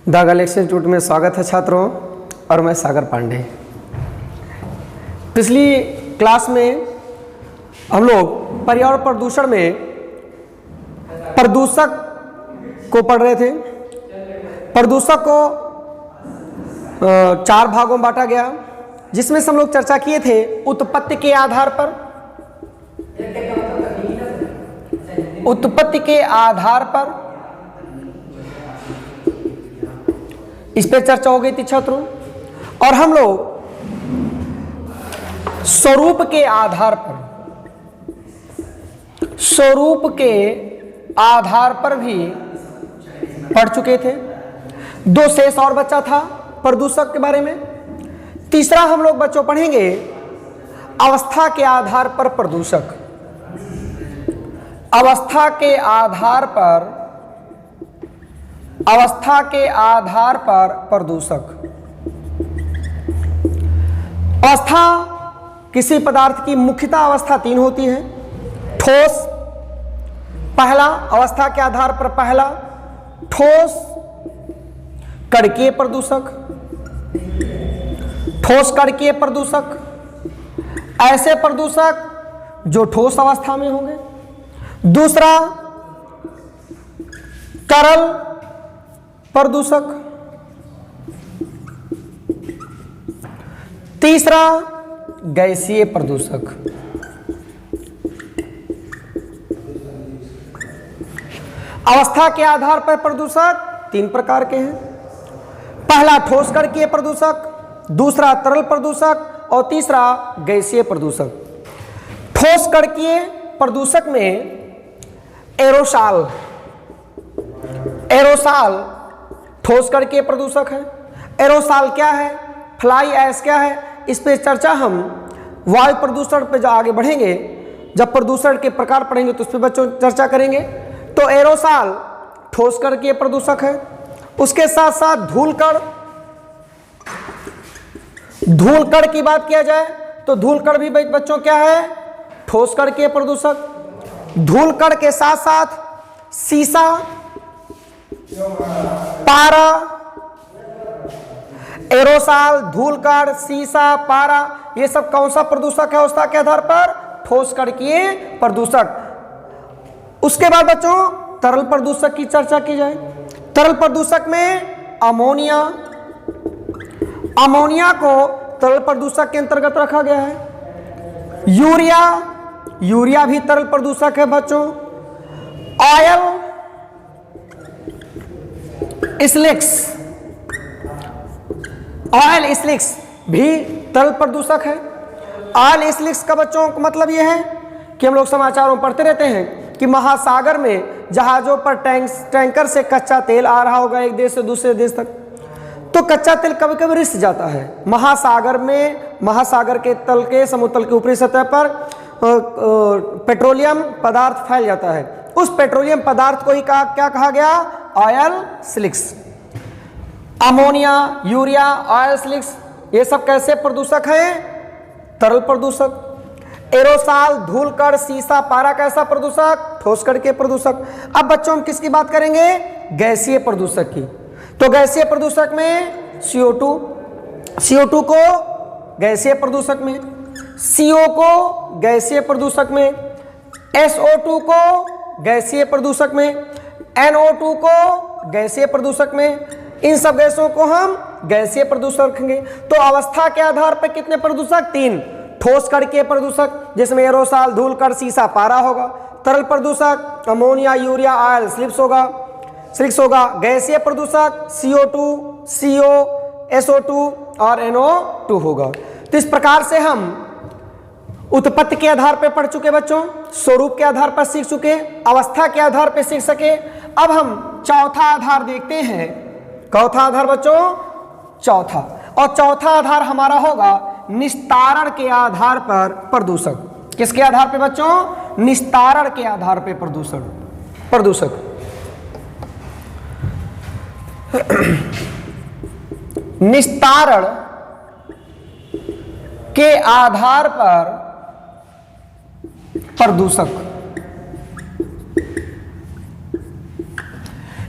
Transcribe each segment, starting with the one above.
The Galaxy institute में स्वागत है छात्रों, और मैं सागर पांडे। पिछली क्लास में हम लोग पर्यावरण प्रदूषण में प्रदूषक को पढ़ रहे थे। प्रदूषक को 4 भागों में बांटा गया, जिसमें से हम लोग चर्चा किए थे उत्पत्ति के आधार पर। उत्पत्ति के आधार पर इस पे चर्चा हो गई थी छात्रों। और हम लोग स्वरूप के आधार पर भी पढ़ चुके थे। 2 शेष और बच्चा था प्रदूषक के बारे में। तीसरा हम लोग बच्चों पढ़ेंगे अवस्था के आधार पर प्रदूषक। अवस्था के आधार पर प्रदूषक। अवस्था किसी पदार्थ की मुख्यतः अवस्था 3 होती है। ठोस, पहला अवस्था के आधार पर पहला ठोस कणकीय प्रदूषक। ठोस कणकीय प्रदूषक ऐसे प्रदूषक जो ठोस अवस्था में होंगे। दूसरा तरल प्रदूषक। तीसरा गैसीय प्रदूषक। अवस्था के आधार पर प्रदूषक 3 प्रकार के हैं। पहला ठोस कणकीय प्रदूषक, दूसरा तरल प्रदूषक और तीसरा गैसीय प्रदूषक। ठोस कणकीय प्रदूषक में एरोसॉल ठोस कणकीय प्रदूषक है। एरोसॉल क्या है, फ्लाई ऐश क्या है, इस पे चर्चा हम वायु प्रदूषण पे जो आगे बढ़ेंगे, जब प्रदूषण के प्रकार पढ़ेंगे तो उस पे बच्चों चर्चा करेंगे। तो एरोसॉल ठोस कणकीय प्रदूषक है। उसके साथ साथ धूलकण की बात किया जाए तो धूलकण भी बच्चों क्या है, ठोस कणकीय प्रदूषक। धूलकण के साथ साथ सीसा, पारा, एरोसॉल, धूलकण, सीसा, पारा, ये सब कौन सा प्रदूषक है अवस्था के आधार पर? ठोस कणकीय प्रदूषक। उसके बाद बच्चों तरल प्रदूषक की चर्चा की जाए। तरल प्रदूषक में अमोनिया को तरल प्रदूषक के अंतर्गत रखा गया है। यूरिया भी तरल प्रदूषक है बच्चों। ऑयल स्लिक्स भी तरल प्रदूषक है। ऑयल स्लिक्स का बच्चों का मतलब यह है कि हम लोग समाचारों में पढ़ते रहते हैं कि महासागर में जहाजों पर टैंकर से कच्चा तेल आ रहा होगा एक देश से दूसरे देश तक, तो कच्चा तेल कभी कभी रिस जाता है महासागर में। महासागर के तल के समुद्र के ऊपरी सतह पर पेट्रोलियम पदार्थ फैल जाता है। उस पेट्रोलियम पदार्थ को ही क्या कहा गया? Oil slicks. Ammonia, urea, oil slicks, ये सब कैसे प्रदूषक हैं? तरल प्रदूषक। एरोसॉल, धूलकण, सीसा, पारा कैसा प्रदूषक? ठोस कणकीय प्रदूषक। अब बच्चों हम किसकी बात करेंगे? गैसीय प्रदूषक की। तो गैसीय प्रदूषक में CO2 को गैसीय प्रदूषक में, CO को गैसीय प्रदूषक में, SO2 को गैसीय प्रदूषक में, NO2 को गैसीय प्रदूषक में। इन सब गैसों को हम गैसीय प्रदूषक रखेंगे। तो अवस्था के आधार पर कितने प्रदूषक? 3। ठोस कणकीय प्रदूषक जिसमें एरोसॉल, धूलकण, सीसा, पारा होगा। तरल प्रदूषक अमोनिया, यूरिया, ऑयल स्लिक्स होगा। गैसीय प्रदूषक CO2, CO, SO2 और NO2 होगा। तो इस प्रकार से हम उत्पत्ति के आधार पर पढ़ चुके बच्चों, स्वरूप के आधार पर सीख चुके, अवस्था के आधार पर सीख सके। अब हम चौथा आधार देखते हैं। कौथा आधार बच्चों? चौथा। और चौथा आधार हमारा होगा निस्तारण के आधार पर प्रदूषक। किसके आधार पर बच्चों? निस्तारण के आधार पर प्रदूषक। निस्तारण के आधार पर प्रदूषक।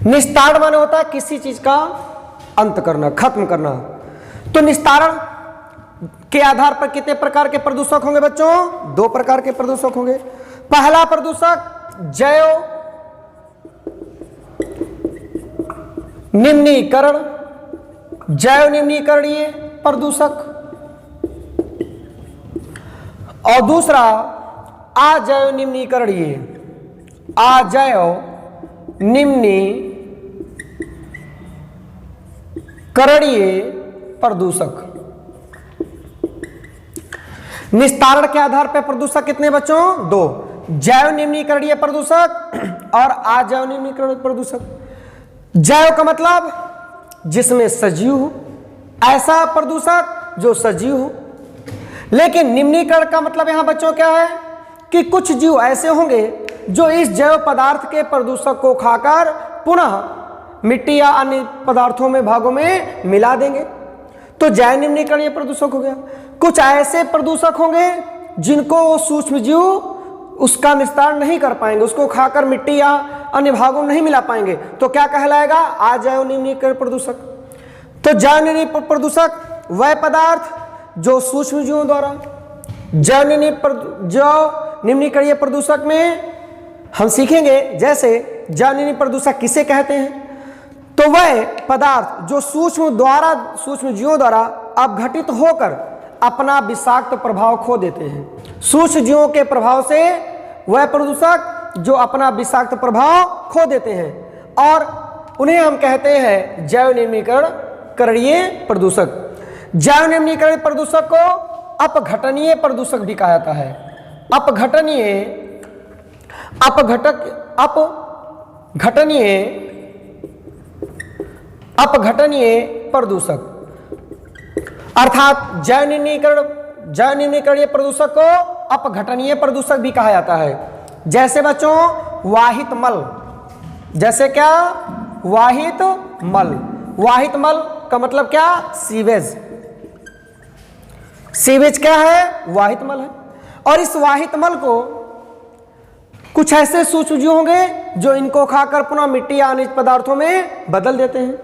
निस्तारण माने होता है किसी चीज का अंत करना, खत्म करना। तो निस्तारण के आधार पर कितने प्रकार के प्रदूषक होंगे बच्चों? 2 प्रकार के प्रदूषक होंगे। पहला प्रदूषक जैव निम्नीकरण, जैव निम्नीकरणीय प्रदूषक, और दूसरा अजैव निम्नीकरणीय, अजैव निम्नीकरणीय प्रदूषक। निस्तारण के आधार पर प्रदूषक कितने बच्चों? 2, जैव निम्नीकरणीय प्रदूषक और अजैव निम्नीकरणीय प्रदूषक। जैव का मतलब जिसमें सजीव हो, ऐसा प्रदूषक जो सजीव हो। लेकिन निम्नीकरण का मतलब यहां बच्चों क्या है कि कुछ जीव ऐसे होंगे जो इस जैव पदार्थ के प्रदूषक को खाकर पुनः मिट्टी या अन्य पदार्थों में भागों में मिला देंगे, तो जैव निम्नीकरणीय प्रदूषक हो गया। कुछ ऐसे प्रदूषक होंगे जिनको सूक्ष्म जीव उसका निस्तारण नहीं कर पाएंगे, उसको खाकर मिट्टी या अन्य भागों में नहीं मिला पाएंगे, तो क्या कहलाएगा? अजैव निम्नीकरण प्रदूषक। तो जैव निम्नीकरण प्रदूषक वह पदार्थ जो सूक्ष्म जीवों द्वारा, जैव निम्नीकरणीय प्रदूषक में हम सीखेंगे जैसे जैव निम्नीकरणीय प्रदूषक किसे कहते हैं, तो वह पदार्थ जो सूक्ष्म जीवों द्वारा अपघटित होकर अपना विषाक्त प्रभाव खो देते हैं। सूक्ष्म जीवों के प्रभाव से वह प्रदूषक जो अपना विषाक्त प्रभाव खो देते हैं, और उन्हें हम कहते हैं जैव निम्नीकरणीय प्रदूषक। जैव निम्नीकरणीय प्रदूषक को अपघटनीय प्रदूषक भी कहा जाता है। अपघटनीय प्रदूषक अर्थात जैव निम्नीकरणीय प्रदूषक को अपघटनीय प्रदूषक भी कहा जाता है। जैसे बच्चों वाहित मल, जैसे क्या? वाहित मल। वाहित मल का मतलब क्या? सीवेज। सीवेज क्या है? वाहित मल है। और इस वाहित मल को कुछ ऐसे सूक्ष्म जीव होंगे जो इनको खाकर पुनः मिट्टी या अन्य पदार्थों में बदल देते हैं,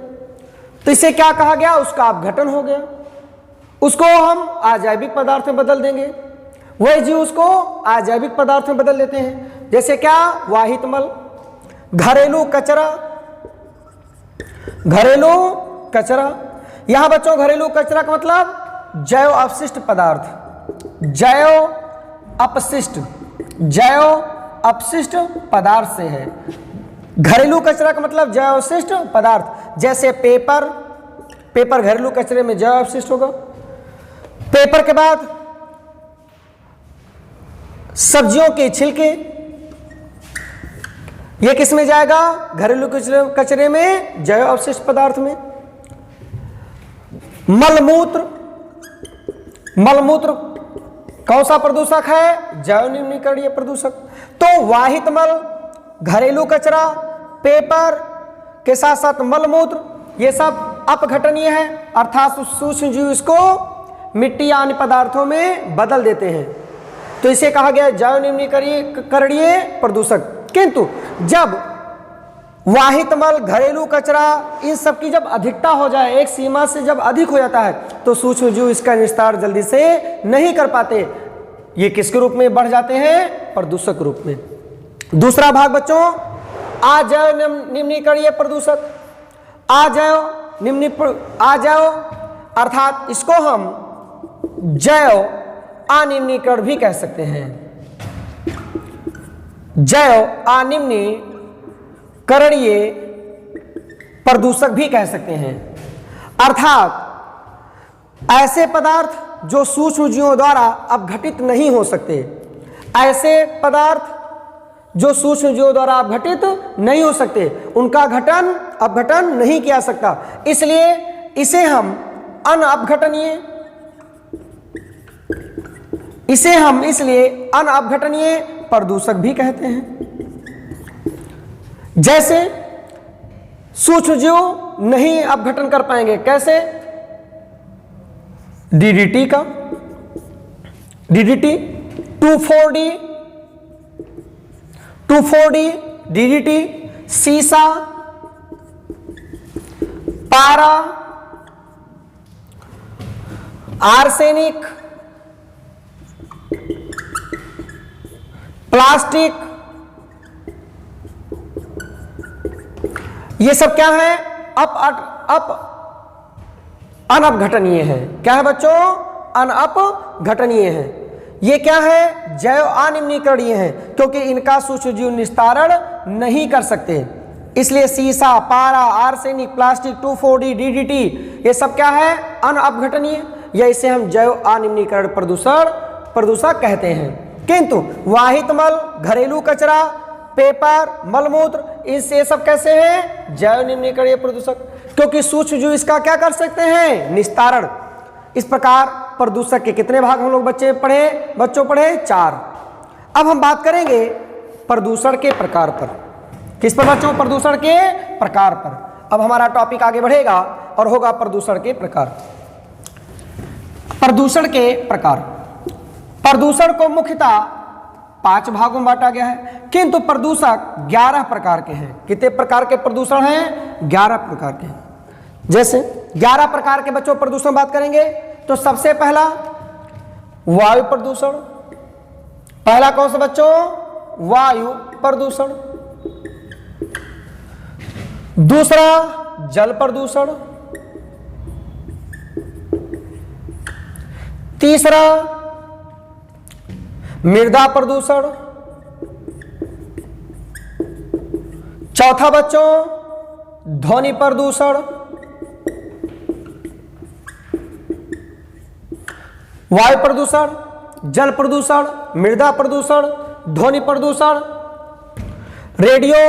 तो इसे क्या कहा गया? उसका अपघटन हो गया। उसको हम अजैविक पदार्थ में बदल देंगे, वही जीव उसको अजैविक पदार्थ में बदल देते हैं। जैसे क्या? वाहित मल। घरेलू कचरा, घरेलू कचरा। यहां बच्चों घरेलू कचरा का मतलब जैव अपशिष्ट पदार्थ, जैव अपशिष्ट पदार्थ से है। घरेलू कचरा का मतलब जैव अपशिष्ट पदार्थ, जैसे पेपर घरेलू कचरे में जैव अपशिष्ट होगा। पेपर के बाद सब्जियों के छिलके, ये किस में जाएगा? घरेलू कचरे में, जैव अपशिष्ट पदार्थ में। मलमूत्र कौन सा प्रदूषक है? जैव निम्नीकरणीय प्रदूषक। तो वाहित मल, घरेलू कचरा, पेपर के साथ साथ मलमूत्र, ये सब अपघटनीय है, अर्थात सूक्ष्म जीव इसको मिट्टी या अन्य पदार्थों में बदल देते हैं, तो इसे कहा गया जैव निम्नीकरणीय प्रदूषक। किंतु जब वाहित मल, घरेलू कचरा, इन सब की जब अधिकता हो जाए, एक सीमा से जब अधिक हो जाता है, तो सूक्ष्म जीव इसका निस्तारण जल्दी से नहीं कर पाते, ये किसके रूप में बढ़ जाते हैं? प्रदूषक रूप में। दूसरा भाग बच्चों अजैव निम्नीकरणीय प्रदूषक। अजैव अर्थात इसको हम जैव अनिम्नीकरण भी कह सकते हैं, जैव अनिम्नीकरणीय प्रदूषक भी कह सकते हैं। अर्थात ऐसे पदार्थ जो सूक्ष्म जीवों द्वारा अपघटित नहीं हो सकते, ऐसे पदार्थ जो सूक्ष्म जीवों द्वारा अपघटित नहीं हो सकते, उनका अपघटन नहीं किया सकता, इसलिए इसे हम अनअपघटनीय प्रदूषक भी कहते हैं। जैसे सूक्ष्म जीव नहीं अपघटन कर पाएंगे, कैसे? डीडीटी का, डीडीटी 2,4-D डीडीटी, सीसा, पारा, आर्सेनिक, प्लास्टिक, ये सब क्या है? अनअपघटनीय है। क्या है बच्चों? अनअपघटनीय है। ये क्या है? जैव अनिम्नीकरणीय है, क्योंकि इनका सूक्ष्मजीव निस्तारण नहीं कर सकते। इसलिए सीसा, पारा, आर्सेनिक, प्लास्टिक, 2,4-D, DDT ये सब क्या है? अनअपघटनीय, या इसे हम जैव अनिम्नीकरण प्रदूषक कहते हैं। किंतु वाहित मल, घरेलू कचरा, पेपर, मलमूत्र, इससे सब कैसे हैं? जैव निम्नीकरणीय प्रदूषक, क्योंकि सूक्ष्मजीव इसका क्या कर सकते हैं? निस्तारण। इस प्रकार प्रदूषक के कितने भाग हम लोग बच्चों पढ़े? 4। अब हम बात करेंगे प्रदूषण के प्रकार पर। किस पर बच्चों? प्रदूषण के प्रकार पर। अब हमारा टॉपिक आगे बढ़ेगा और होगा प्रदूषण के प्रकार। प्रदूषण के प्रकार। प्रदूषण को मुख्यतः 5 भागों में बांटा गया है, किंतु प्रदूषक 11 प्रकार के हैं। कितने प्रकार के प्रदूषण हैं? 11 प्रकार के। जैसे 11 प्रकार के बच्चों प्रदूषण बात करेंगे तो सबसे पहला वायु प्रदूषण। पहला कौन सा बच्चों? वायु प्रदूषण। दूसरा जल प्रदूषण। तीसरा मृदा प्रदूषण। चौथा बच्चों ध्वनि प्रदूषण। वायु प्रदूषण, जल प्रदूषण, मृदा प्रदूषण, ध्वनि प्रदूषण। रेडियो,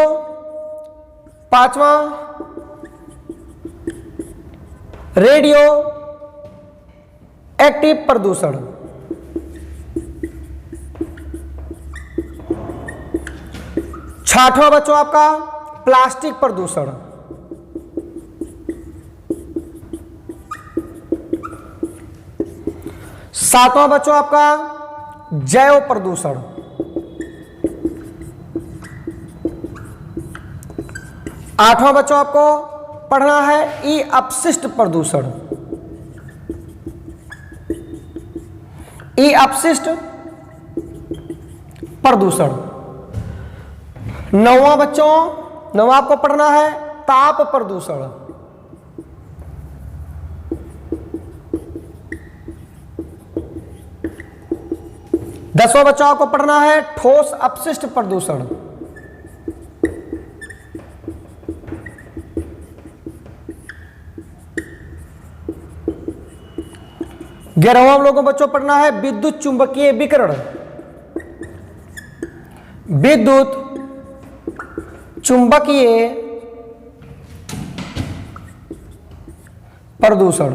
पांचवा रेडियो एक्टिव प्रदूषण। छठवां बच्चों आपका प्लास्टिक प्रदूषण। सातवां बच्चों आपका जैव प्रदूषण। आठवां बच्चों आपको पढ़ना है ई अपशिष्ट प्रदूषण। ई अपशिष्ट प्रदूषण। नौवां बच्चों, नौवां आपको पढ़ना है ताप प्रदूषण। दसवां बच्चों आपको पढ़ना है ठोस अपशिष्ट प्रदूषण। 11वां हम लोगों को बच्चों पढ़ना है विद्युत चुंबकीय विकिरण। विद्युत चुंबकीय प्रदूषण।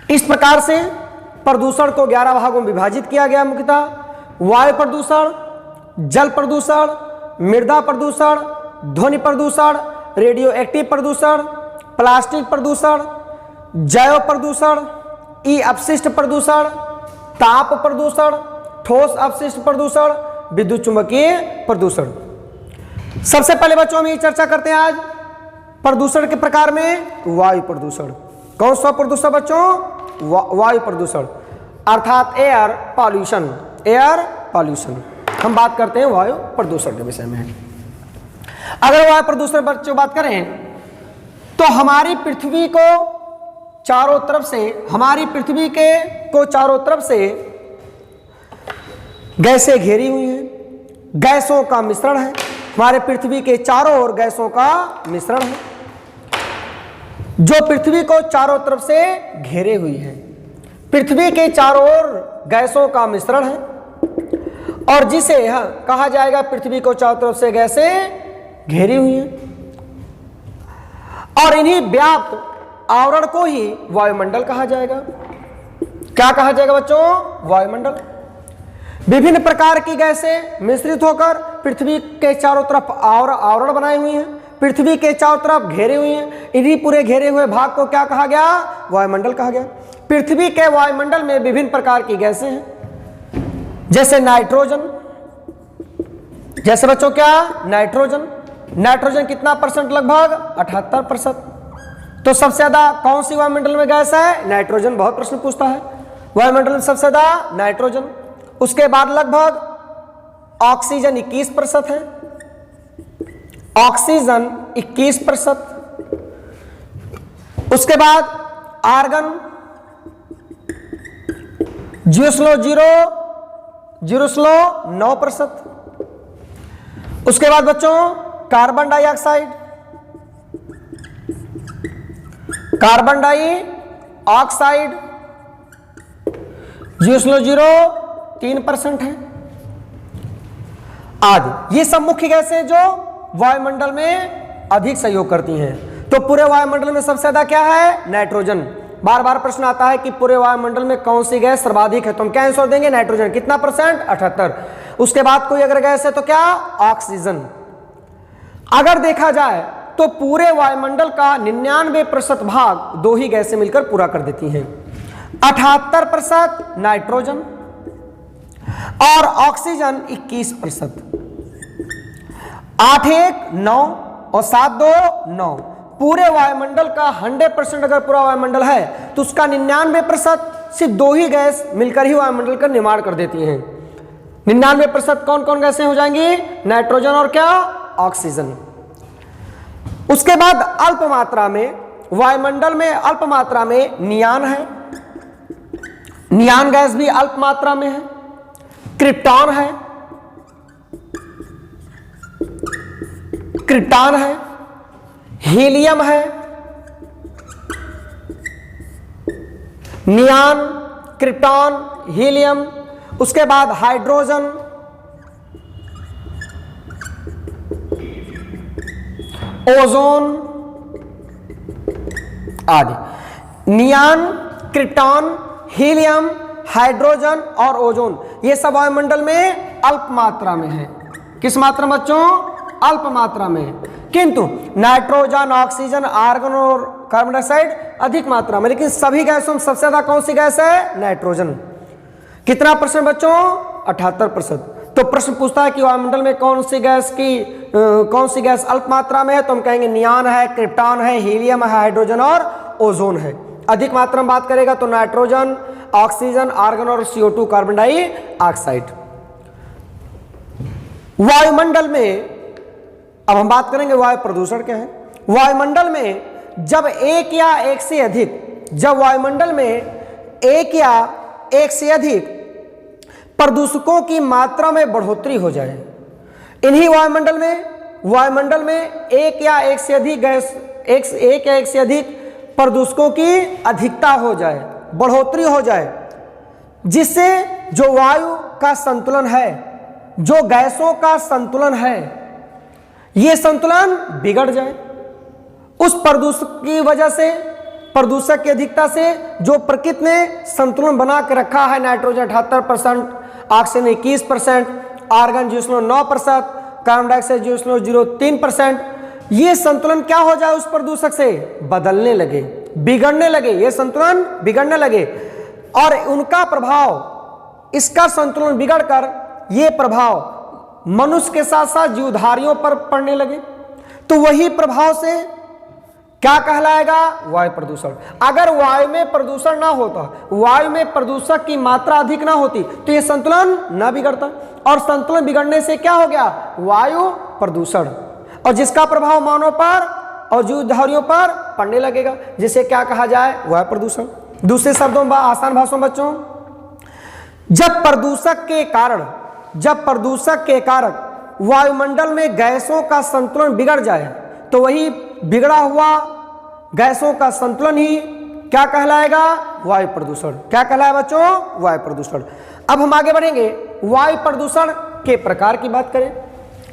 इस प्रकार से प्रदूषण को 11 भागों में विभाजित किया गया। मुख्यतः वायु प्रदूषण, जल प्रदूषण, मृदा प्रदूषण, ध्वनि प्रदूषण, रेडियो एक्टिव प्रदूषण, प्लास्टिक प्रदूषण, जैव प्रदूषण, ई अपशिष्ट प्रदूषण, ताप प्रदूषण, ठोस अपशिष्ट प्रदूषण, विद्युत चुंबकीय प्रदूषण। सबसे पहले बच्चों हम ये चर्चा करते हैं आज प्रदूषण के प्रकार में वायु प्रदूषण। कौन सा प्रदूषण बच्चों? वायु प्रदूषण अर्थात एयर पॉल्यूशन। एयर पॉल्यूशन हम बात करते हैं वायु प्रदूषण के विषय में। अगर वायु प्रदूषण बच्चों बात करें तो हमारी पृथ्वी को चारों तरफ से, हमारी पृथ्वी को चारों तरफ से गैसें घेरी हुई हैं। गैसों का मिश्रण है। हमारे पृथ्वी के चारों ओर गैसों का मिश्रण है जो पृथ्वी को चारों तरफ से घेरे हुई है। पृथ्वी के चारों ओर गैसों का मिश्रण है और जिसे कहा जाएगा पृथ्वी को चारों तरफ से गैसें घेरी हुई हैं और इन्हीं व्याप्त आवरण को ही वायुमंडल कहा जाएगा। क्या कहा जाएगा बच्चों? वायुमंडल। विभिन्न प्रकार की गैसें मिश्रित होकर पृथ्वी के चारों तरफ आवरण बनाए हुई हैं, पृथ्वी के चारों तरफ घेरे हुए हैं। इन्हीं पूरे घेरे हुए भाग को क्या कहा गया? वायुमंडल कहा गया। पृथ्वी के वायुमंडल में विभिन्न प्रकार की गैसें हैं, जैसे नाइट्रोजन। जैसे बच्चों क्या? नाइट्रोजन, नाइट्रोजन कितना परसेंट? लगभग 78%। तो सबसे ज्यादा कौन सी वायुमंडल में गैस है? नाइट्रोजन। बहुत प्रश्न पूछता है, वायुमंडल में सबसे ज्यादा नाइट्रोजन। उसके बाद लगभग ऑक्सीजन 21% है, ऑक्सीजन 21%। उसके बाद आर्गन 0.9%। उसके बाद बच्चों कार्बन डाइऑक्साइड 0.03% है आदि। ये सब मुख्य गैसें जो वायुमंडल में अधिक सहयोग करती हैं। तो पूरे वायुमंडल में सबसे ज्यादा क्या है? नाइट्रोजन। बार बार प्रश्न आता है कि पूरे वायुमंडल में कौन सी गैस सर्वाधिक है, तो हम क्या आंसर देंगे? नाइट्रोजन। कितना परसेंट? 78। उसके बाद कोई अगर गैस है तो क्या? ऑक्सीजन। अगर देखा जाए तो पूरे वायुमंडल का 99% भाग दो ही गैसें मिलकर पूरा कर देती हैं। 78% नाइट्रोजन और ऑक्सीजन 21%। 8 1 9 और 7 2 9। पूरे वायुमंडल का 100% अगर पूरा वायुमंडल है तो उसका 99% सिर्फ दो ही गैस मिलकर ही वायुमंडल का निर्माण कर देती हैं। 99% कौन कौन गैसें हो जाएंगी? नाइट्रोजन और क्या? ऑक्सीजन। उसके बाद अल्प मात्रा में वायुमंडल में अल्प मात्रा में नियान है, नियान गैस भी अल्प मात्रा में है। क्रिप्टॉन है, क्रिप्टॉन है, हीलियम है, नियान, क्रिप्टॉन, हीलियम। उसके बाद हाइड्रोजन, ओजोन आदि। नियान, क्रिप्टॉन, हीलियम, हाइड्रोजन और ओजोन ये सब वायुमंडल में अल्प मात्रा में है। किस मात्रा में बच्चों? अल्प मात्रा में है। किंतु नाइट्रोजन, ऑक्सीजन, आर्गन और कार्बन डाइऑक्साइड अधिक मात्रा में। लेकिन सभी गैसों में सबसे ज्यादा कौन सी गैस है? नाइट्रोजन। कितना परसेंट बच्चों? 78%। तो प्रश्न पूछता है कि वायुमंडल में कौन सी गैस अल्प मात्रा में है, तो हम कहेंगे नियान है, क्रिप्टॉन है, हीलियम है, हाइड्रोजन और ओजोन है। अधिक मात्रा में बात करेगा तो नाइट्रोजन, ऑक्सीजन, आर्गन और CO2 कार्बन डाइऑक्साइड। वायुमंडल में अब हम बात करेंगे वायु प्रदूषण क्या है। वायुमंडल में जब वायुमंडल में एक या एक से अधिक प्रदूषकों की मात्रा में बढ़ोतरी हो जाए, इन्हीं वायुमंडल में एक या एक से अधिक प्रदूषकों की अधिकता हो जाए, बढ़ोतरी हो जाए, जिससे जो वायु का संतुलन है, जो गैसों का संतुलन है, ये संतुलन बिगड़ जाए। उस प्रदूषक की वजह से, प्रदूषक की अधिकता से जो प्रकृति ने संतुलन बना के रखा है, nitrogen 78%, oxygen 21%, argon 0.9%, carbon dioxide 0.03%, ये संतुलन क्या हो जाए? उस प्रदूषक से बदलने लगे, बिगड़ने लगे, ये संतुलन बिगड़ने लगे और उनका प्रभाव, इसका संतुलन बिगड़कर ये प्रभाव मनुष्य के साथ साथ जीवधारियों पर पड़ने लगे। तो वही प्रभाव से क्या कहलाएगा? वायु प्रदूषण। अगर वायु में प्रदूषण ना होता, वायु में प्रदूषक की मात्रा अधिक ना होती, तो ये संतुलन ना बिगड़ता और संतुलन बिगड़ने से क्या हो गया? वायु प्रदूषण, और जिसका प्रभाव मानव पर और जीवधारियों पर पड़ने लगेगा, जिसे क्या कहा जाए? वायु प्रदूषण। दूसरे शब्दों में, आसान भाषा में बच्चों, जब प्रदूषक के कारण वायुमंडल में गैसों का संतुलन बिगड़ जाए, तो वही बिगड़ा हुआ गैसों का संतुलन ही क्या कहलाएगा? वायु प्रदूषण। क्या कहलाएगा बच्चों? वायु प्रदूषण। अब हम आगे बढ़ेंगे, वायु प्रदूषण के प्रकार की बात करें।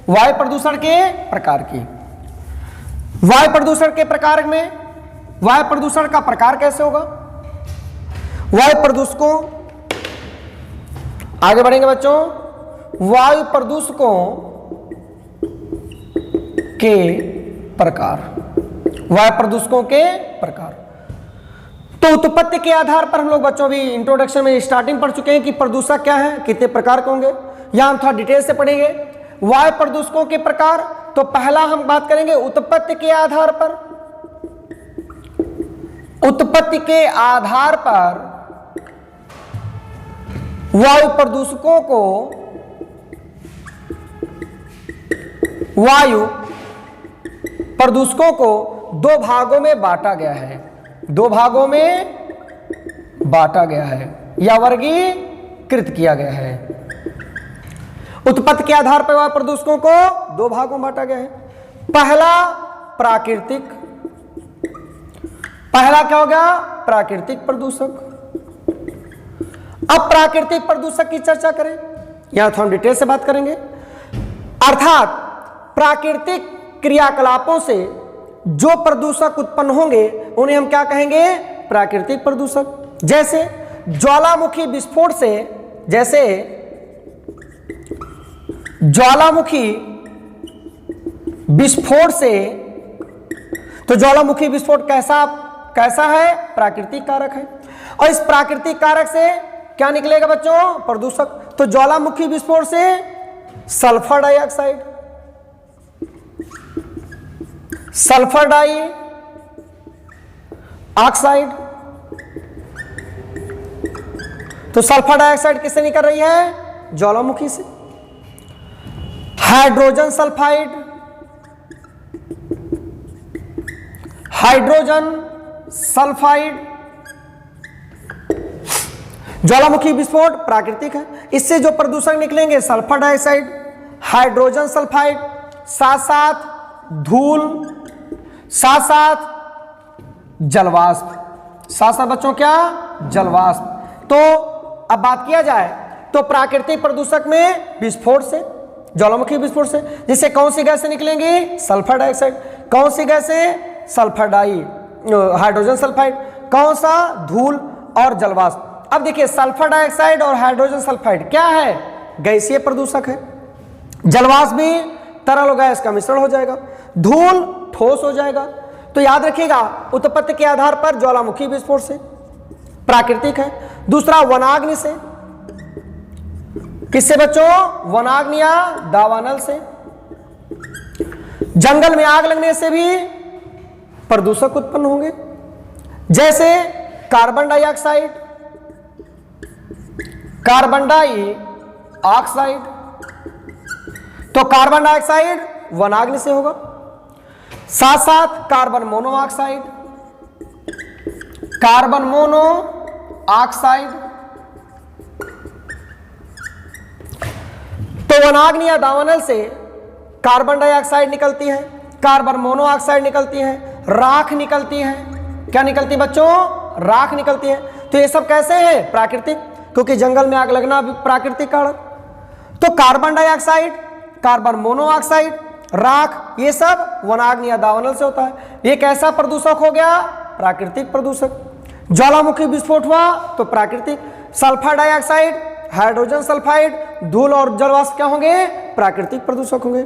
वायु प्रदूषण के प्रकार की, वायु प्रदूषण के प्रकार में, वायु प्रदूषण का प्रकार कैसे होगा? वायु प्रदूषकों, आगे बढ़ेंगे बच्चों, वायु प्रदूषकों के प्रकार, वायु प्रदूषकों के प्रकार। तो उत्पत्ति के आधार पर हम लोग बच्चों भी इंट्रोडक्शन में स्टार्टिंग पढ़ चुके हैं कि प्रदूषक क्या है, कितने प्रकार के होंगे। यहां हम थोड़ा डिटेल से पढ़ेंगे। वायु प्रदूषकों के प्रकार, तो पहला हम बात करेंगे उत्पत्ति के आधार पर। उत्पत्ति के आधार पर वायु प्रदूषकों को दो भागों में बांटा गया है, दो भागों में बांटा गया है या वर्गीकृत किया गया है। उत्पत्ति के आधार पर वायु प्रदूषकों को दो भागों में बांटा गया है। पहला प्राकृतिक, पहला क्या हो गया? प्राकृतिक प्रदूषक। अब प्राकृतिक प्रदूषक की चर्चा करें, यहां तो हम डिटेल से बात करेंगे। अर्थात प्राकृतिक क्रियाकलापों से जो प्रदूषक उत्पन्न होंगे उन्हें हम क्या कहेंगे? प्राकृतिक प्रदूषक। जैसे ज्वालामुखी विस्फोट से, जैसे ज्वालामुखी विस्फोट से, तो ज्वालामुखी विस्फोट कैसा है? प्राकृतिक कारक है। और इस प्राकृतिक कारक से क्या निकलेगा बच्चों? प्रदूषक। तो ज्वालामुखी विस्फोट से sulphur dioxide, sulphur dioxide, तो सल्फर डाइऑक्साइड किससे निकल रही है? ज्वालामुखी से। हाइड्रोजन सल्फाइड, हाइड्रोजन सल्फाइड, ज्वालामुखी विस्फोट प्राकृतिक है, इससे जो प्रदूषक निकलेंगे सल्फर डाइऑक्साइड, हाइड्रोजन सल्फाइड, साथ साथ धूल, साथ साथ जलवाष्प, साथ साथ बच्चों क्या? जलवाष्प। तो अब बात किया जाए तो प्राकृतिक प्रदूषक में विस्फोट से, ज्वालामुखी विस्फोट से, जिससे कौन सी गैसें निकलेंगी? Sulphur dioxide. कौन सी गैसें? Sulphur di, hydrogen sulphide. कौन सा? धूल और जलवाष्प। अब देखिए सल्फर डाइऑक्साइड और हाइड्रोजन सल्फाइड क्या है? गैसीय प्रदूषक है। जलवाष्प भी तरल गैस का मिश्रण हो जाएगा, धूल ठोस हो जाएगा। तो याद रखिएगा उत्पत्ति के आधार पर ज्वालामुखी विस्फोट से प्राकृतिक है। दूसरा वनाग्नि से, किससे बच्चों? वनाग्नि या दावानल से। जंगल में आग लगने से भी प्रदूषक उत्पन्न होंगे, जैसे कार्बन डाइऑक्साइड, कार्बन डाइऑक्साइड। तो कार्बन डाइऑक्साइड वनाग्नि से होगा, साथ साथ कार्बन मोनोऑक्साइड, कार्बन मोनोऑक्साइड। तो वनाग्नि या दावानल से कार्बन डाइऑक्साइड निकलती है, कार्बन मोनोऑक्साइड निकलती है, राख निकलती है। क्या निकलती है बच्चों? राख निकलती है। तो ये सब कैसे है? प्राकृतिक, क्योंकि जंगल में आग लगना भी प्राकृतिक कारक। तो कार्बन डाइऑक्साइड, कार्बन मोनोऑक्साइड, राख, ये सब वनाग्नि या दावानल से होता है। ये कैसा प्रदूषक हो गया? प्राकृतिक प्रदूषक। ज्वालामुखी विस्फोट हुआ तो प्राकृतिक। सल्फर डाइऑक्साइड, हाइड्रोजन सल्फाइड, धूल और जलवाष्प क्या होंगे? प्राकृतिक प्रदूषक होंगे।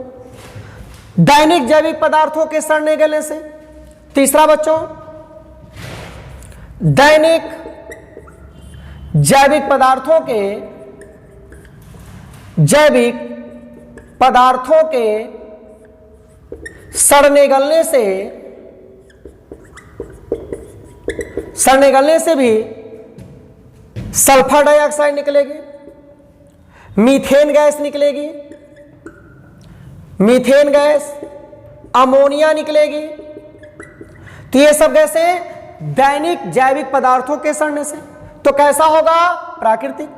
दैनिक जैविक पदार्थों के सड़ने गलने से। तीसरा बच्चों, दैनिक जैविक पदार्थों के सड़ने गलने से भी सल्फर डाइऑक्साइड निकलेगी, मीथेन गैस निकलेगी, मीथेन गैस, अमोनिया निकलेगी। तो ये सब गैसें दैनिक जैविक पदार्थों के सड़ने से। तो कैसा होगा? प्राकृतिक।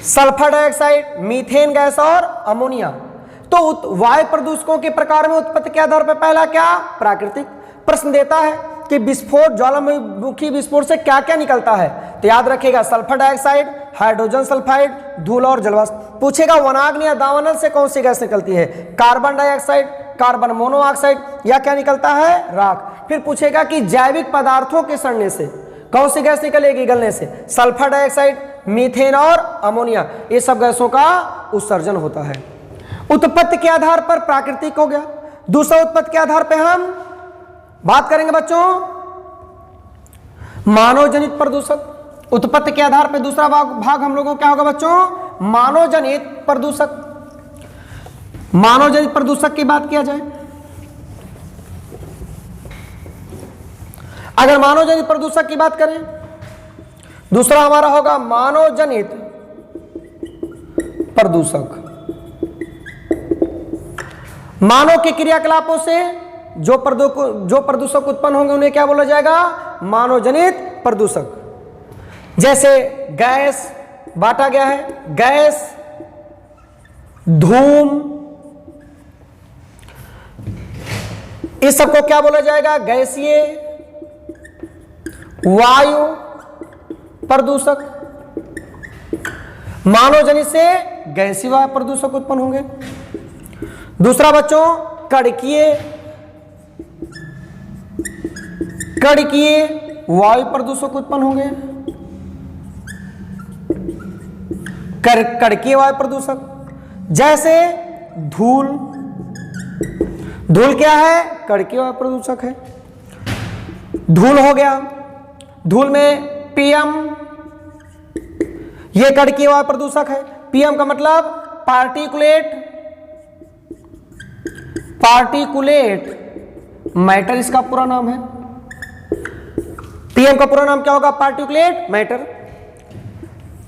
सल्फर डाइऑक्साइड, मीथेन गैस और अमोनिया। तो वायु प्रदूषकों के प्रकार में उत्पत्ति के आधार पर पहला क्या? प्राकृतिक। प्रश्न देता है कि विस्फोट, ज्वालामुखी विस्फोट से क्या क्या निकलता है? तो याद रखिएगा सल्फर डाइऑक्साइड, हाइड्रोजन सल्फाइड, धूल और जलवाष्प। पूछेगा वनाग्नि या दावानल से कौन सी गैस निकलती है? कार्बन डाइऑक्साइड, कार्बन मोनोऑक्साइड, या क्या निकलता है? राख। फिर पूछेगा कि जैविक पदार्थों के सड़ने से कौन सी गैस निकलेगी गलने से? सल्फर डाइऑक्साइड, मीथेन और अमोनिया। ये सब गैसों का उत्सर्जन होता है। उत्पत्ति के आधार पर प्राकृतिक हो गया। दूसरा उत्पत्ति के आधार पर हम बात करेंगे बच्चों मानव जनित प्रदूषक। उत्पत्ति के आधार पर दूसरा भाग हम लोगों को क्या होगा बच्चों? मानव जनित प्रदूषक। मानव जनित प्रदूषक की बात किया जाए, अगर मानव जनित प्रदूषक की बात करें, दूसरा हमारा होगा मानव जनित प्रदूषक। मानव के क्रियाकलापों से जो प्रदूषक उत्पन्न होंगे उन्हें क्या बोला जाएगा? मानव जनित प्रदूषक। जैसे गैस बांटा गया है, गैस, धूम, इस सबको क्या बोला जाएगा? गैसीय वायु प्रदूषक। मानव जनित से गैसीय वायु प्रदूषक उत्पन्न होंगे। दूसरा बच्चों कणकीय वायु प्रदूषक उत्पन्न होंगे। कणकीय वायु प्रदूषक जैसे धूल, धूल क्या है? कणकीय वायु प्रदूषक है। धूल हो गया, धूल में पीएम, यह कणकीय वायु प्रदूषक है। पीएम का मतलब पार्टिकुलेट मैटर, इसका पूरा नाम है। पीएम का पूरा नाम क्या होगा? Particulate matter.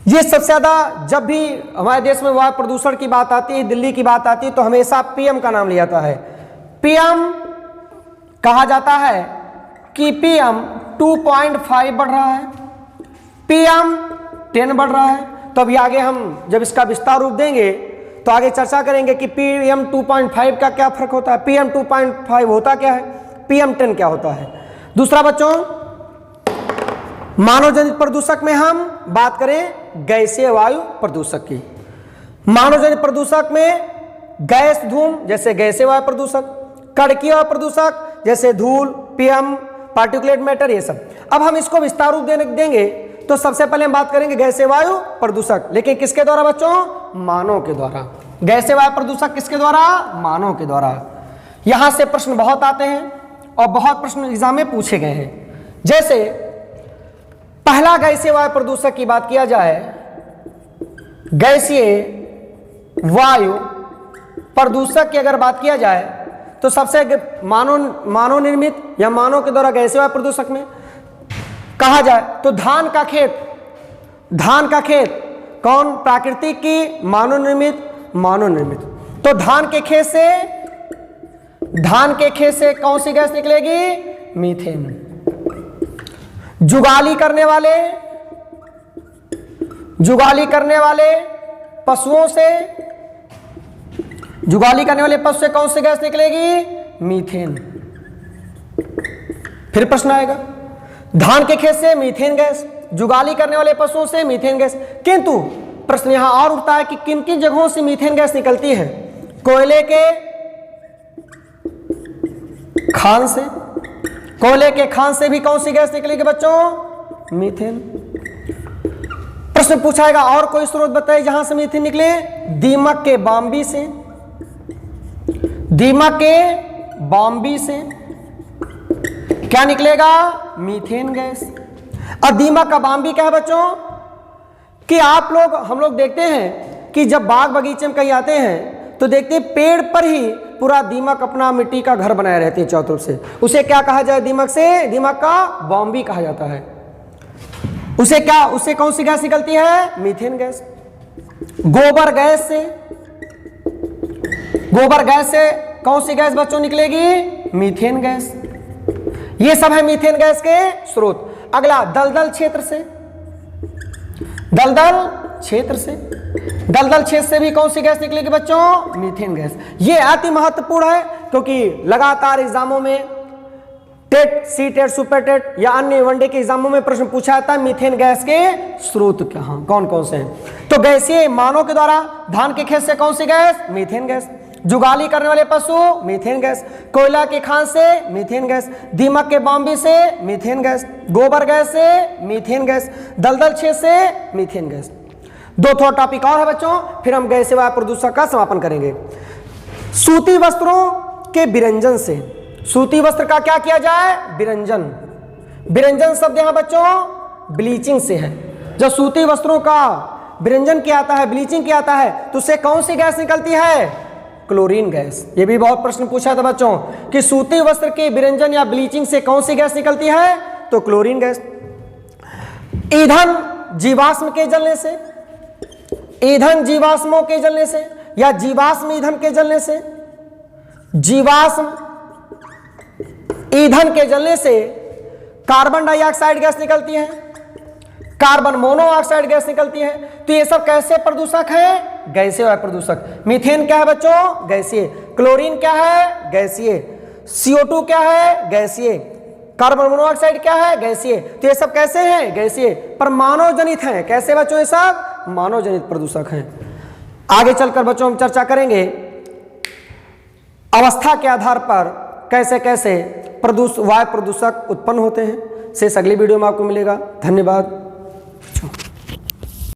ये सबसे ज्यादा जब भी हमारे देश में वायु प्रदूषण की बात आती है, दिल्ली की बात आती है, तो हमेशा पीएम का नाम लिया जाता है। पीएम कहा जाता है कि पीएम 2.5 बढ़ रहा है, पीएम 10 बढ़ रहा है। तो अभी आगे हम जब इसका विस्तार रूप देंगे तो आगे चर्चा करेंगे कि पीएम 2.5 का क्या फर्क होता है, पीएम 2.5 होता क्या है, पीएम 10 क्या होता है। दूसरा बच्चों, मानव जनित प्रदूषक में हम बात करें गैसीय वायु प्रदूषक की। मानव जनित प्रदूषक में गैस, धूम जैसे गैसीय वायु प्रदूषक, कणकीय वायु प्रदूषक जैसे धूल, पीएम, पार्टिकुलेट मैटर, ये सब। अब हम इसको विस्तार रूप देंगे तो सबसे पहले हम बात करेंगे गैसीय वायु प्रदूषक, लेकिन किसके द्वारा बच्चों? मानव के द्वारा। गैसीय वायु प्रदूषक किसके द्वारा? मानव के द्वारा। यहां से प्रश्न बहुत आते हैं और बहुत प्रश्न एग्जाम में पूछे गए हैं। जैसे पहला गैसीय वायु प्रदूषक की बात किया जाए, गैसीय वायु प्रदूषक की अगर बात किया जाए तो सबसे मानव निर्मित या मानव के द्वारा गैसीय वायु प्रदूषक में कहा जाए तो धान का खेत कौन? प्राकृतिक की मानव निर्मित। तो धान के खेत से कौन सी गैस निकलेगी? मीथेन। जुगाली करने वाले पशुओं से कौन सी गैस निकलेगी? मीथेन। फिर प्रश्न आएगा, धान के खेत से मीथेन गैस, जुगाली करने वाले पशुओं से मीथेन गैस। किंतु प्रश्न यहां और उठता है कि किन किन जगहों से मीथेन गैस निकलती है? कोयले के खान से भी कौन सी गैस निकलेगी बच्चों? मीथेन। प्रश्न पूछाएगा और कोई स्रोत बताइए जहां से मीथेन निकले? दीमक के बाम्बी से क्या निकलेगा? Methane gas. और दीमक का बाम्बी क्या है बच्चों? कि हम लोग देखते हैं कि जब बाग बगीचे में कहीं आते हैं तो देखते हैं पेड़ पर ही पूरा दीमक अपना मिट्टी का घर बनाए रहते हैं चारों तरफ से। उसे क्या कहा जाए? दीमक का बाम्बी कहा जाता है। उससे कौन सी गैस निकलती है? Methane gas. गोबर गैस से कौन सी गैस बच्चों निकलेगी? Methane gas. ये सब है मीथेन गैस के स्रोत। अगला दलदल क्षेत्र से भी कौन सी गैस निकलेगी बच्चों? Methane gas. ये अति महत्वपूर्ण है क्योंकि लगातार एग्जामों में TET, CTET, super TET या अन्य वनडे के एग्जामों में प्रश्न पूछा जाता है मीथेन गैस के स्रोत कौन कौन से हैं। तो गैसीय मानव के द्वारा धान के खेत से कौन सी गैस? Methane gas. जुगाली करने वाले पशु? Methane gas. कोयला के खान से? Methane gas. दीमक के बाम्बी से? Methane gas. गोबर गैस से? Methane gas. दलदल क्षेत्र से? Methane gas. दो थोड़ा टॉपिक और है बच्चों, फिर हम गैसीय वायु प्रदूषण का समापन करेंगे। सूती वस्त्रों के विरंजन से, सूती वस्त्र का क्या किया जाए? विरंजन शब्द यहां बच्चों ब्लीचिंग से है। जब सूती वस्त्रों का विरंजन किया जाता है, ब्लीचिंग किया जाता है, तो उससे कौन सी गैस निकलती है? Chlorine gas. ये भी बहुत प्रश्न पूछा था बच्चों कि सूती वस्त्र के विरंजन या ब्लीचिंग से कौन सी गैस निकलती है, तो क्लोरीन गैस। ईंधन जीवाश्म के जलने से, ईंधन जीवाश्मों के जलने से या जीवाश्म ईंधन के जलने से, जीवाश्म ईंधन के जलने से कार्बन डाइऑक्साइड गैस निकलती है, कार्बन मोनोऑक्साइड गैस निकलती है। तो ये सब कैसे प्रदूषक है, गैसीय वायु प्रदूषक। मीथेन क्या है बच्चों, गैसीय। क्लोरीन क्या है, गैसीय। CO2 क्या है, गैसीय। कार्बन मोनोऑक्साइड क्या है, गैसीय। तो ये सब कैसे हैं, गैसीय, पर मानव जनित हैं। कैसे बच्चों, ये सब मानव जनित प्रदूषक हैं। आगे चलकर बच्चों हम चर्चा करेंगे अवस्था के आधार पर कैसे कैसे वायु प्रदूषक उत्पन्न होते हैं। शेष अगली वीडियो में आपको मिलेगा। धन्यवाद।